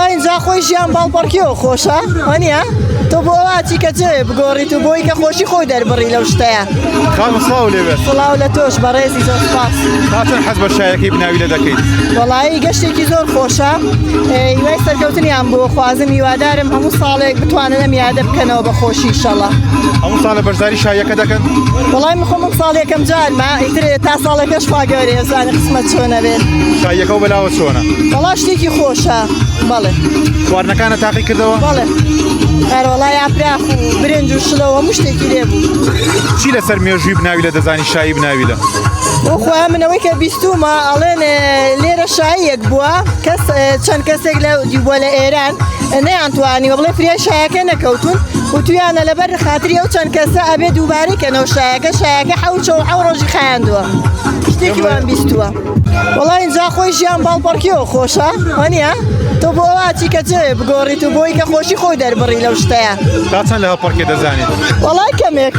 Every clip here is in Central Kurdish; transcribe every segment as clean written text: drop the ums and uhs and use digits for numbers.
وڵای اینجا خۆی ژیان باڵپەڕکیەوە خۆشە وانە تۆ بۆ ئەواچی کە جێ بگۆڕیت و بۆی کە خۆشی خۆی دەربڕی لەو شتەیە خانم سڵاو لێبێت سڵاو لە تۆش بەڕێزی زۆر سپاس تا چەند حەز بە شایەکەی بناوی لە دەکەیت وڵایی گەشتێکی زۆر خۆشە هیوای سەرکەوتنیان بۆ خوازم هیوادارم هەموو ساڵێک بتوانن ئەم یادە بکەنەوە بە خۆشی ئینشەڵڵا هەموو ساڵە بەشداری شایەکە دەکەن وڵای من خۆم ساڵ یەکەم جارمە ئیتر تا ساڵێکەش خواگەورێ زانە قسمەت چۆنە بێت شایەکە و بەلاوە چۆنە وڵا شتێکی خۆشە بەڵێ خواردنەکانە تاقی کردەوە بەڵێ هەروەڵای ئاپراخ و برنج و شلەوە هەموو شتێکی لێبوو چی لەسەر مێژووی بناوی لە دەزانی شایی بناوی لە بۆ خۆیان منەوەی کە بیستومە ئەڵێن لێرە شاییەک بووە کەس چەند کەسێک لە دیبووە لە ئێران نەیانتوانی بڵێ فریای شایەکە نەکەوتون و تویانە لەبەر خاتری ئەو چەند کەسە ئەبێ دووبارەکەنەوە شایەکە حەو ڕۆژی خایاندووە شتێکی وان بیستووە وڵای اینجا خۆی ژیان باڵپەڕکیەوە خۆشە وانە تۆ بۆ ئەواچی کە جێ بگۆڕیت و بۆی کە خۆشی خۆی دەربڕی لەو شتەیە تا چەند لە هەڵپەڕکێ دەزانیت وڵای کەمێک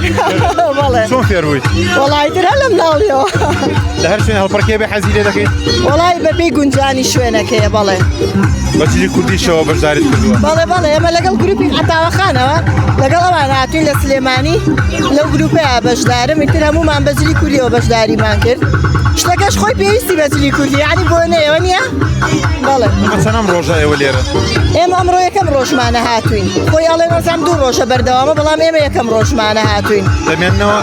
بەڵێ چۆن فێربوویت وڵای ترە لەم ناڵیەوە لە هەر شوێن هەڵپەڕکێ بێ حەزی لێ دەکەیت وڵای بەپێی گونجانی شوێنەکەیە بەڵێ بەجلی کوردیشەوە بەشداریت کردووە بەڵێ ئێمە لەگەڵ گروپی عتاوەخانەوە لەگەڵ ئەوان هاتوین لە سلێمانی لەو گروپەیە بەشدارم ئیتر هەمومان بەجلی کوردیەوە بەشداریمان کرد شتەکەش خۆی پێویستی بەجلی کوردی یعنی بۆ نەیەوە نییە بەڵێ چەندەم ڕۆژە ئێوە لێرە ئێمە ئەمڕۆ یەکەم ڕۆژمانە هاتوین خۆی ئەڵێ وەزام دوو ڕۆژە بەردەوامە بەڵام ئێمە یەکەم ڕۆژمانە هاتوین دەمێننەوە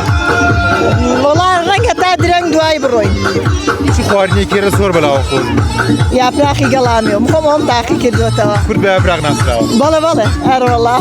وەڵا ڕەنگە تا درەنگ دوای بڕۆین چی خواردنێکی ڕە زۆر بەلاوە خۆش یاپراخی گەڵامیەوە مخۆم ئەوم تاقی کردوێتەوە کورد بە ئەبراغ ناسراوە بەڵێ هەروەڵا